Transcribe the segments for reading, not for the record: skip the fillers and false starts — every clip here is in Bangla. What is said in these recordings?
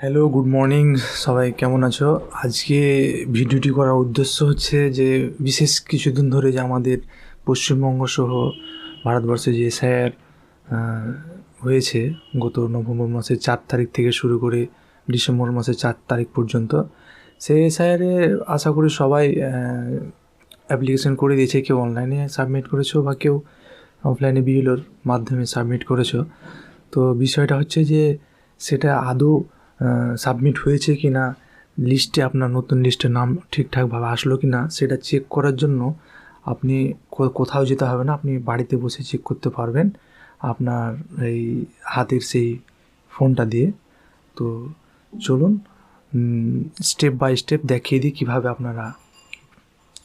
Hello, good morning. সবাই কেমন আছো? আজকে ভিডিওটি করার উদ্দেশ্য হচ্ছে যে বিশেষ কিছুদিন ধরে যে আমাদের পশ্চিমবঙ্গ সহ ভারতবর্ষে যে এসআইআর হয়েছে গত নভেম্বর মাসের 4 তারিখ থেকে শুরু করে ডিসেম্বর মাসের 4 তারিখ পর্যন্ত, সেই এসআইআরে আশা করি সবাই অ্যাপ্লিকেশন করে দিয়েছে। কেউ অনলাইনে সাবমিট করেছো বা কেউ অফলাইনে বিএলওর মাধ্যমে সাবমিট করেছো। তো বিষয়টা হচ্ছে যে সেটা আদৌ সাবমিট হয়েছে কি না, লিস্টে আপনার নতুন লিস্টে নাম ঠিকঠাকভাবে আসলো কি না সেটা চেক করার জন্য আপনি কোথাও যেতে হবে না, আপনি বাড়িতে বসে চেক করতে পারবেন আপনার এই হাতের সেই ফোনটা দিয়ে। তো চলুন স্টেপ বাই স্টেপ দেখিয়ে দিই কীভাবে আপনারা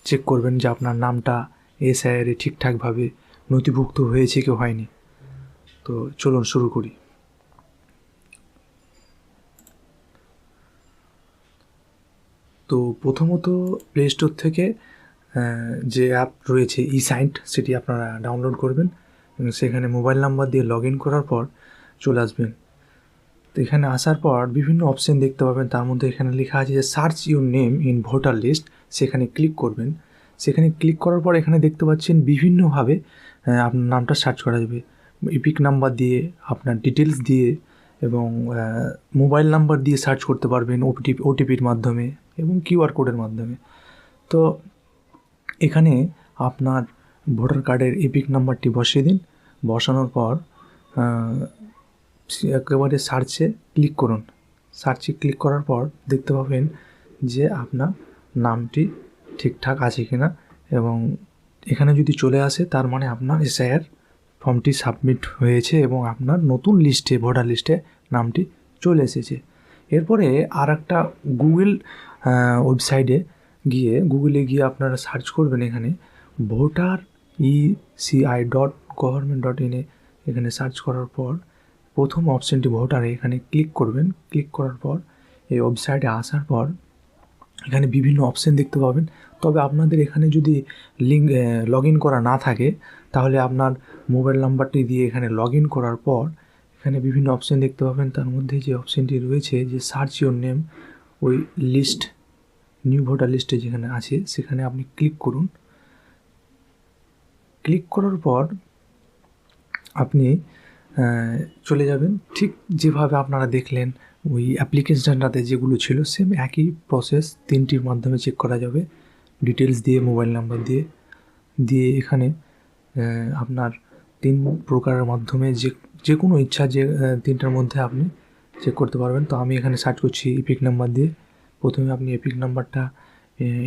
চেক করবেন যে আপনার নামটা এসআইআরে ঠিকঠাকভাবে নথিভুক্ত হয়েছে কি হয়নি। তো চলুন শুরু করি। তো প্রথমত প্লে স্টোর থেকে যে অ্যাপ রয়েছে ইসাইন্ট, সেটি আপনারা ডাউনলোড করবেন এবং সেখানে মোবাইল নাম্বার দিয়ে লগ ইন করার পর চলে আসবেন। তো এখানে আসার পর বিভিন্ন অপশান দেখতে পাবেন, তার মধ্যে এখানে লেখা আছে যে search your name in voter list, সেখানে ক্লিক করবেন। সেখানে ক্লিক করার পর এখানে দেখতে পাচ্ছেন বিভিন্নভাবে আপনার নামটা সার্চ করা যাবে। ইপিক নাম্বার দিয়ে, আপনার ডিটেলস দিয়ে এবং মোবাইল নাম্বার দিয়ে সার্চ করতে পারবেন ওটিপির মাধ্যমে এবং কিউআর কোডের মাধ্যমে। তো এখানে আপনার ভোটার কার্ডের এপিক নাম্বারটি বসিয়ে দিন। বসানোর পর একেবারে সার্চে ক্লিক করুন। সার্চে ক্লিক করার পর দেখতে পাবেন যে আপনার নামটি ঠিকঠাক আছে কি না, এবং এখানে যদি চলে আসে তার মানে আপনার এসআইআর ফর্মটি সাবমিট হয়েছে এবং আপনার নতুন লিস্টে, ভোটার লিস্টে নামটি চলে এসেছে। এরপরে আর একটা গুগল ওয়েবসাইটে গুগলে গিয়ে আপনারা সার্চ করবেন এখানে ভোটার ECI.gov.in এখানে সার্চ করার পর প্রথম অপশানটি ভোটারে, এখানে ক্লিক করবেন। ক্লিক করার পর এই ওয়েবসাইটে আসার পর এখানে বিভিন্ন অপশান দেখতে পাবেন। তবে আপনাদের এখানে যদি লগ ইন করা না থাকে তাহলে আপনার মোবাইল নাম্বারটি দিয়ে এখানে লগ ইন করার পর এখানে বিভিন্ন অপশান দেখতে পাবেন। তার মধ্যে যে অপশানটি রয়েছে যে সার্চ ইউর নেম, ওই লিস্ট নিউ ভোটার লিস্টে যেখানে আছে সেখানে আপনি ক্লিক করুন। ক্লিক করার পর আপনি চলে যাবেন ঠিক যেভাবে আপনারা দেখলেন ওই অ্যাপ্লিকেশনটাতে যেগুলো ছিল সেম একই প্রসেস, তিনটির মাধ্যমে চেক করা যাবে। ডিটেলস দিয়ে, মোবাইল নাম্বার দিয়ে এখানে আপনার 3 প্রকারের মাধ্যমে যে কোনো ইচ্ছা যে 3টার মধ্যে আপনি চেক করতে পারবেন। তো আমি এখানে সার্চ করছি এপিক নাম্বার দিয়ে। প্রথমে আপনি এপিক নাম্বারটা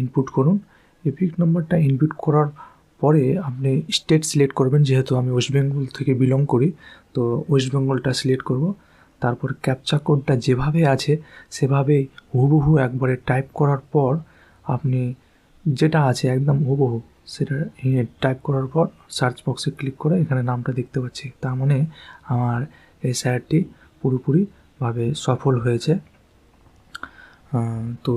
ইনপুট করুন। এপিক নাম্বারটা ইনপুট করার পরে আপনি স্টেট সিলেক্ট করবেন, যেহেতু আমি ওয়েস্ট বেঙ্গল থেকে বিলং করি তো ওয়েস্ট বেঙ্গলটা সিলেক্ট করব। তারপর ক্যাপচা কোডটা যেভাবে আছে সেভাবেই হুবহু একবারে টাইপ করার পর আপনি যেটা আছে একদম হুবহু সেটা টাইপ করার পর সার্চ বক্সে ক্লিক করে এখানে নামটা দেখতে পাচ্ছি। তার মানে আমার এসআইআরটি পুরোপুরিভাবে সফল হয়েছে। তো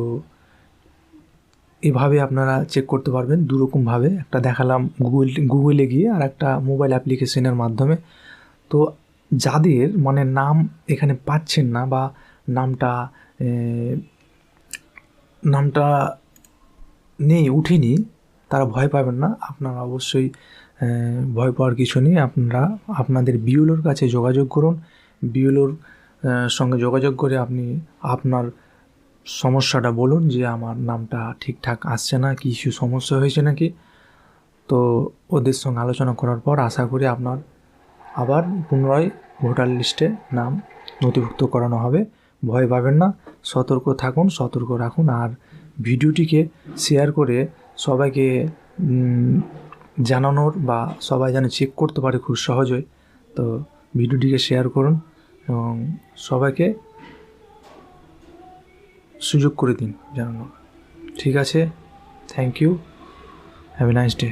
এভাবে আপনারা চেক করতে পারবেন দুরকমভাবে, একটা দেখালাম গুগলে গিয়ে আর একটা মোবাইল অ্যাপ্লিকেশনের মাধ্যমে। তো যাদের মানে নাম এখানে পাচ্ছেন না বা নামটা নেই, উঠেনি, তারা ভয় পাবেন না। আপনারা অবশ্যই ভয় পাওয়ার কিছু নেই। আপনারা আপনাদের বিএলওর কাছে যোগাযোগ করুন। বিএলওর সঙ্গে যোগাযোগ করে আপনি আপনার সমস্যাটা বলুন যে আমার নামটা ঠিকঠাক আসছে না, কিছু সমস্যা হয়েছে নাকি। তো ওদের সঙ্গে আলোচনা করার পর আশা করি আপনার আবার পুনরায় ভোটার লিস্টে নাম নথিভুক্ত করানো হবে। ভয় পাবেন না, সতর্ক থাকুন, সতর্ক রাখুন। আর ভিডিওটিকে শেয়ার করে সবাইকে জানানোর বা সবাই যেন চেক করতে পারে খুব সহজেই। তো ভিডিওটিকে শেয়ার করুন এবং সবাইকে সুযোগ করে দিন জানানোর। ঠিক আছে, thank you, have a nice day.